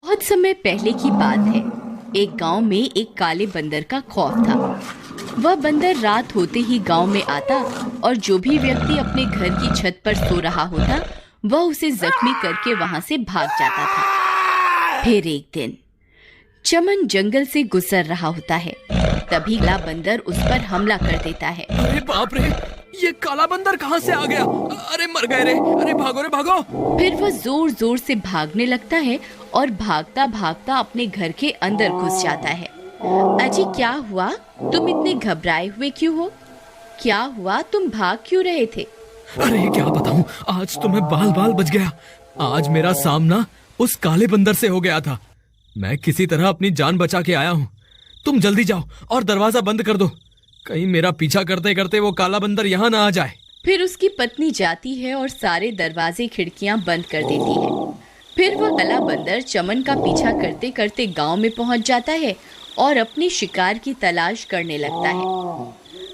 बहुत समय पहले की बात है। एक गांव में एक काले बंदर का खौफ था। वह बंदर रात होते ही गांव में आता और जो भी व्यक्ति अपने घर की छत पर सो रहा होता वह उसे जख्मी करके वहां से भाग जाता था। फिर एक दिन चमन जंगल से गुजर रहा होता है। तभी काला बंदर उस पर हमला कर देता है। अरे बाप रे, ये काला बंदर कहाँ से आ गया? अरे मर गए रे, अरे भागो रे भागो। फिर वह जोर जोर से भागने लगता है और भागता भागता अपने घर के अंदर घुस जाता है। अजी क्या हुआ? तुम इतने घबराए हुए क्यों हो? क्या हुआ? तुम भाग क्यों रहे थे? अरे क्या बताऊं, आज तो मैं बाल बाल बच गया। आज मेरा सामना उस काले बंदर से हो गया था। मैं किसी तरह अपनी जान बचा के आया हूँ। तुम जल्दी जाओ और दरवाजा बंद कर दो, कहीं मेरा पीछा करते करते वो काला बंदर यहाँ ना आ जाए। फिर उसकी पत्नी जाती है और सारे दरवाजे खिड़कियां बंद कर देती है। फिर वह काला बंदर चमन का पीछा करते करते गांव में पहुंच जाता है और अपने शिकार की तलाश करने लगता है।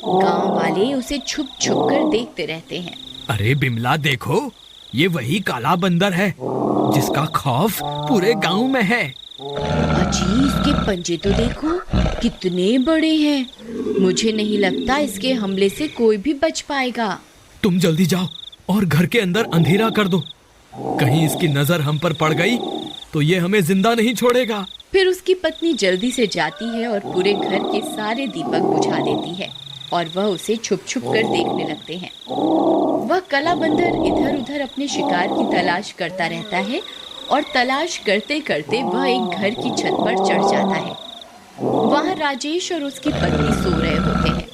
गांव वाले उसे छुप छुप कर देखते रहते हैं। अरे बिमला देखो, ये वही काला बंदर है जिसका खौफ पूरे गांव में है। अजी इसके पंजे तो देखो, कितने बड़े हैं। मुझे नहीं लगता इसके हमले से कोई भी बच पाएगा। तुम जल्दी जाओ और घर के अंदर अंधेरा कर दो, कहीं इसकी नजर हम पर पड़ गई तो ये हमें जिंदा नहीं छोड़ेगा। फिर उसकी पत्नी जल्दी से जाती है और पूरे घर के सारे दीपक बुझा देती है और वह उसे छुप छुप कर देखने लगते हैं। वह काला बंदर इधर उधर अपने शिकार की तलाश करता रहता है और तलाश करते करते वह एक घर की छत पर चढ़ जाता है। वहाँ राजेश और उसकी पत्नी सो रहे होते हैं।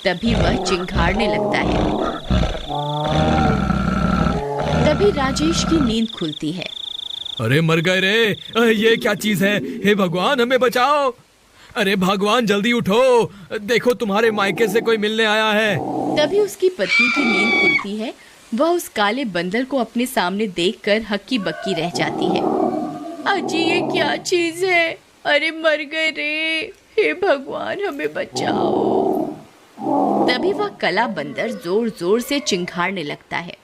तभी वह चिंघाड़ने लगता है। तभी राजेश की नींद खुलती है। अरे मर गए रे, ये क्या चीज है? हे भगवान हमें बचाओ। अरे भगवान जल्दी उठो, देखो तुम्हारे मायके से कोई मिलने आया है। तभी उसकी पत्नी की नींद खुलती है। वह उस काले बंदर को अपने सामने देखकर हक्की बक्की रह जाती है। अजी ये क्या चीज है? अरे मर गए रे, हे भगवान हमें बचाओ। तभी वह काला बंदर जोर जोर से चिंघाड़ने लगता है।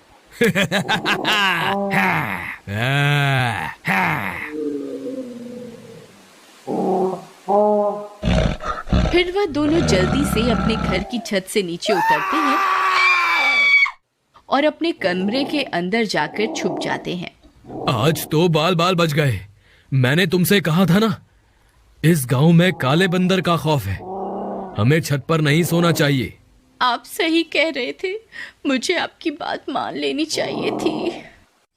फिर वह दोनों जल्दी से अपने घर की छत से नीचे उतरते हैं और अपने कमरे के अंदर जाकर छुप जाते हैं। आज तो बाल बाल बच गए। मैंने तुमसे कहा था ना, इस गांव में काले बंदर का खौफ है, हमें छत पर नहीं सोना चाहिए। आप सही कह रहे थे, मुझे आपकी बात मान लेनी चाहिए थी।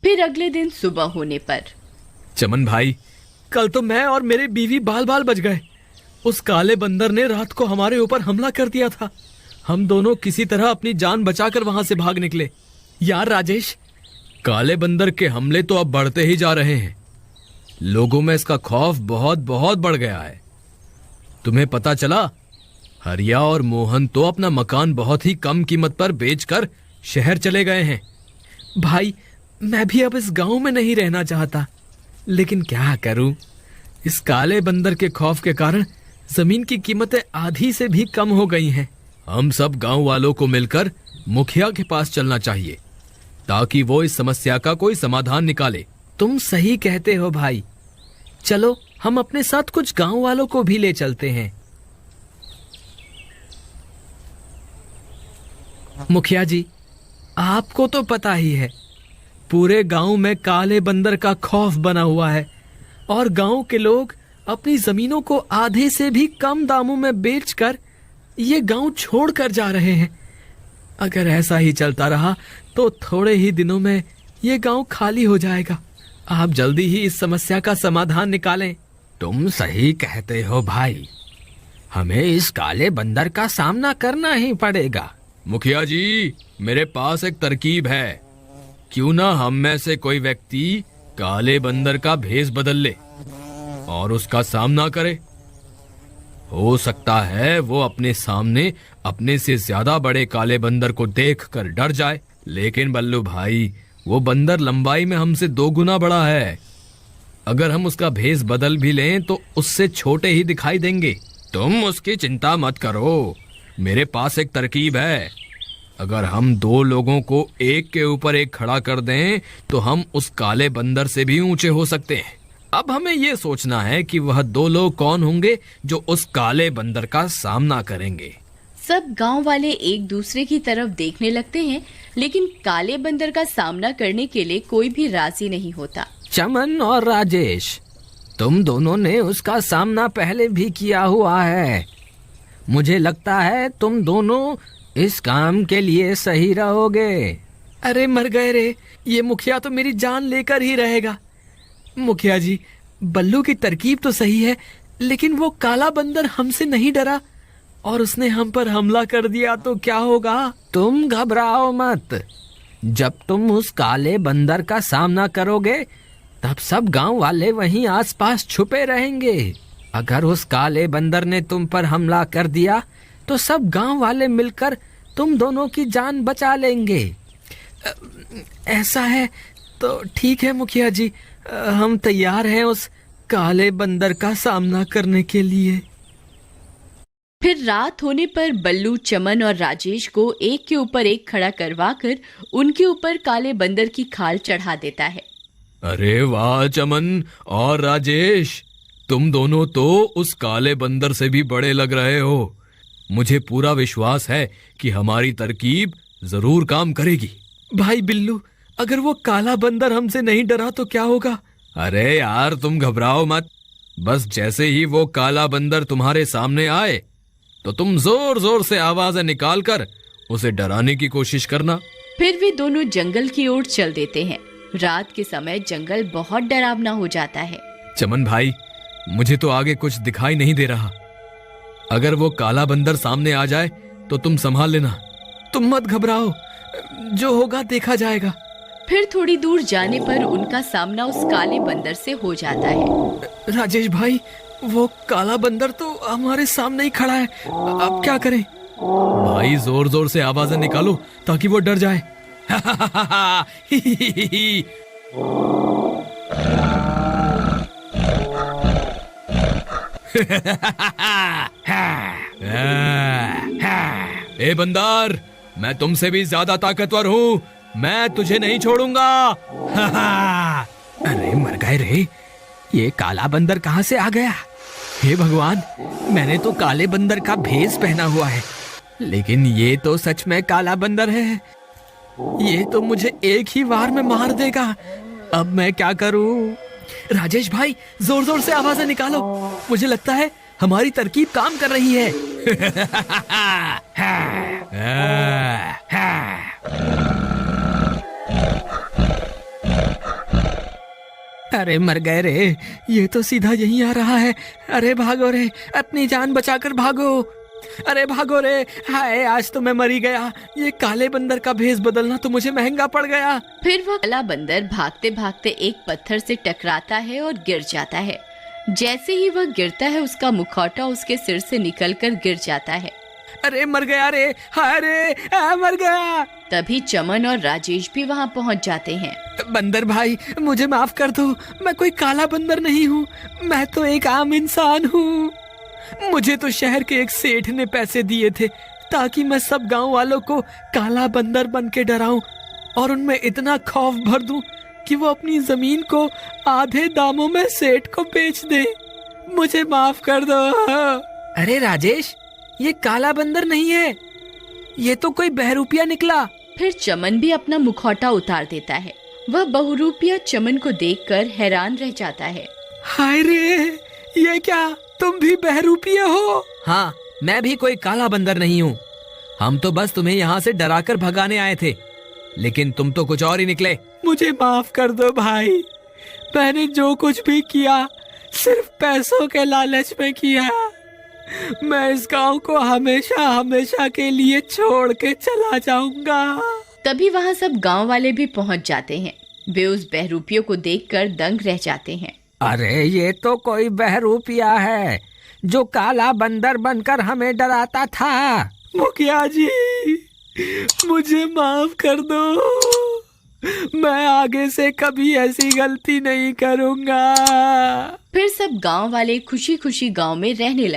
फिर अगले दिन सुबह होने पर चमन भाई, कल तो मैं और मेरी बीवी बाल बाल बच गए। उस काले बंदर ने रात को हमारे ऊपर हमला कर दिया था। हम दोनों किसी तरह अपनी जान बचाकर वहां से भाग निकले। यार राजेश, काले बंदर के हमले तो अब बढ़ते ही जा रहे हैं। लोगों में इसका खौफ बहुत बहुत बढ़ गया है। तुम्हें पता चला, हरिया और मोहन तो अपना मकान बहुत ही कम कीमत पर बेचकर शहर चले गए हैं। भाई मैं भी अब इस गांव में नहीं रहना चाहता, लेकिन क्या करूं, इस काले बंदर के खौफ के कारण जमीन की कीमतें आधी से भी कम हो गई हैं। हम सब गांव वालों को मिलकर मुखिया के पास चलना चाहिए ताकि वो इस समस्या का कोई समाधान निकाले। तुम सही कहते हो भाई, चलो हम अपने साथ कुछ गांव वालों को भी ले चलते हैं। मुखिया जी, आपको तो पता ही है, पूरे गांव में काले बंदर का खौफ बना हुआ है और गांव के लोग अपनी जमीनों को आधे से भी कम दामों में बेचकर ये गांव छोड़कर जा रहे हैं। अगर ऐसा ही चलता रहा तो थोड़े ही दिनों में ये गांव खाली हो जाएगा। आप जल्दी ही इस समस्या का समाधान निकालें। तुम सही कहते हो भाई, हमें इस काले बंदर का सामना करना ही पड़ेगा। मुखिया जी, मेरे पास एक तरकीब है। क्यों ना हम में से कोई व्यक्ति काले बंदर का भेष बदल ले और उसका सामना करे। हो सकता है वो अपने सामने अपने से ज्यादा बड़े काले बंदर को देखकर डर जाए, लेकिन बल्लू भाई, वो बंदर लंबाई में हमसे 2 गुना बड़ा है। अगर हम उसका भेष बदल भी लें तो उससे छोटे ही दिखाई देंगे। तुम उसकी चिंता मत करो, मेरे पास एक तरकीब है। अगर हम 2 लोगों को एक के ऊपर एक खड़ा कर दें तो हम उस काले बंदर से भी ऊंचे हो सकते हैं। अब हमें ये सोचना है कि वह दो लोग कौन होंगे जो उस काले बंदर का सामना करेंगे। सब गांव वाले एक दूसरे की तरफ देखने लगते हैं, लेकिन काले बंदर का सामना करने के लिए कोई भी राजी नहीं होता। चमन और राजेश, तुम दोनों ने उसका सामना पहले भी किया हुआ है। मुझे लगता है तुम दोनों इस काम के लिए सही रहोगे। अरे मर गए रे, ये मुखिया तो मेरी जान लेकर ही रहेगा। मुखिया जी, बल्लू की तरकीब तो सही है, लेकिन वो काला बंदर हमसे नहीं डरा और उसने हम पर हमला कर दिया तो क्या होगा? तुम घबराओ मत। जब तुम उस काले बंदर का सामना करोगे तब सब गांव वाले वहीं आसपास छुपे रहेंगे। अगर उस काले बंदर ने तुम पर हमला कर दिया तो सब गांव वाले मिलकर तुम दोनों की जान बचा लेंगे। ऐसा है तो ठीक है मुखिया जी, हम तैयार हैं उस काले बंदर का सामना करने के लिए। फिर रात होने पर बल्लू चमन और राजेश को एक के ऊपर एक खड़ा करवाकर उनके ऊपर काले बंदर की खाल चढ़ा देता है। अरे वाह चमन और राजेश, तुम दोनों तो उस काले बंदर से भी बड़े लग रहे हो। मुझे पूरा विश्वास है कि हमारी तरकीब जरूर काम करेगी। भाई बिल्लू, अगर वो काला बंदर हमसे नहीं डरा तो क्या होगा? अरे यार तुम घबराओ मत, बस जैसे ही वो काला बंदर तुम्हारे सामने आए तो तुम जोर जोर से आवाजें निकालकर उसे डराने की कोशिश करना। फिर वे दोनों जंगल की ओर चल देते हैं। रात के समय जंगल बहुत डरावना हो जाता है। चमन भाई, मुझे तो आगे कुछ दिखाई नहीं दे रहा। अगर वो काला बंदर सामने आ जाए तो तुम संभाल लेना। तुम मत घबराओ, जो होगा देखा जाएगा। फिर थोड़ी दूर जाने पर उनका सामना उस काले बंदर से हो जाता है। राजेश भाई, वो काला बंदर तो हमारे सामने ही खड़ा है, अब क्या करें? भाई जोर जोर से आवाजें निकालो ताकि वो डर जाए। ए बंदर, मैं तुमसे भी ज्यादा ताकतवर हूँ, मैं तुझे नहीं छोड़ूंगा। अरे मर गए रे, ये काला बंदर कहाँ से आ गया? हे भगवान, मैंने तो काले बंदर का भेष पहना हुआ है, लेकिन ये तो सच में काला बंदर है। ये तो मुझे एक ही वार में मार देगा। अब मैं क्या करूं? राजेश भाई, जोर जोर से आवाजें निकालो, मुझे लगता है हमारी तरकीब काम कर रही है। अरे मर गए रे, ये तो सीधा यहीं आ रहा है। अरे भागो रे, अपनी जान बचाकर भागो। अरे भागो रे, हाय आज तो मैं मरी गया। ये काले बंदर का भेष बदलना तो मुझे महंगा पड़ गया। फिर वह काला बंदर भागते भागते एक पत्थर से टकराता है और गिर जाता है। जैसे ही वह गिरता है, उसका मुखौटा उसके सिर से निकलकर गिर जाता है। अरे मर गया रे, हाय रे, मर गया। तभी चमन और राजेश भी वहाँ पहुँच जाते हैं। बंदर भाई, मुझे माफ कर दो, मैं कोई काला बंदर नहीं हूँ, मैं तो एक आम इंसान हूँ। मुझे तो शहर के एक सेठ ने पैसे दिए थे ताकि मैं सब गांव वालों को काला बंदर बन के डराऊं और उनमें इतना खौफ भर दूं कि वो अपनी जमीन को आधे दामों में सेठ को बेच दे। मुझे माफ कर दो। अरे राजेश, ये काला बंदर नहीं है, ये तो कोई बहरूपिया निकला। फिर चमन भी अपना मुखौटा उतार देता है। वह बहुरूपिया चमन को देखकर हैरान रह जाता है। हाय रे, ये क्या, तुम भी बहरूपिया हो? हाँ, मैं भी कोई काला बंदर नहीं हूँ। हम तो बस तुम्हें यहाँ से डराकर भगाने आए थे, लेकिन तुम तो कुछ और ही निकले। मुझे माफ कर दो भाई, मैंने जो कुछ भी किया सिर्फ पैसों के लालच में किया। मैं इस गांव को हमेशा हमेशा के लिए छोड़ के चला जाऊंगा। तभी वहाँ सब गांव वाले भी पहुँच जाते हैं। वे उस बहरूपियों को देखकर दंग रह जाते हैं। अरे ये तो कोई बहरूपिया है जो काला बंदर बनकर हमें डराता था। मुखिया जी, मुझे माफ कर दो, मैं आगे से कभी ऐसी गलती नहीं करूंगा। फिर सब गांव वाले खुशी खुशी गांव में रहने लगते।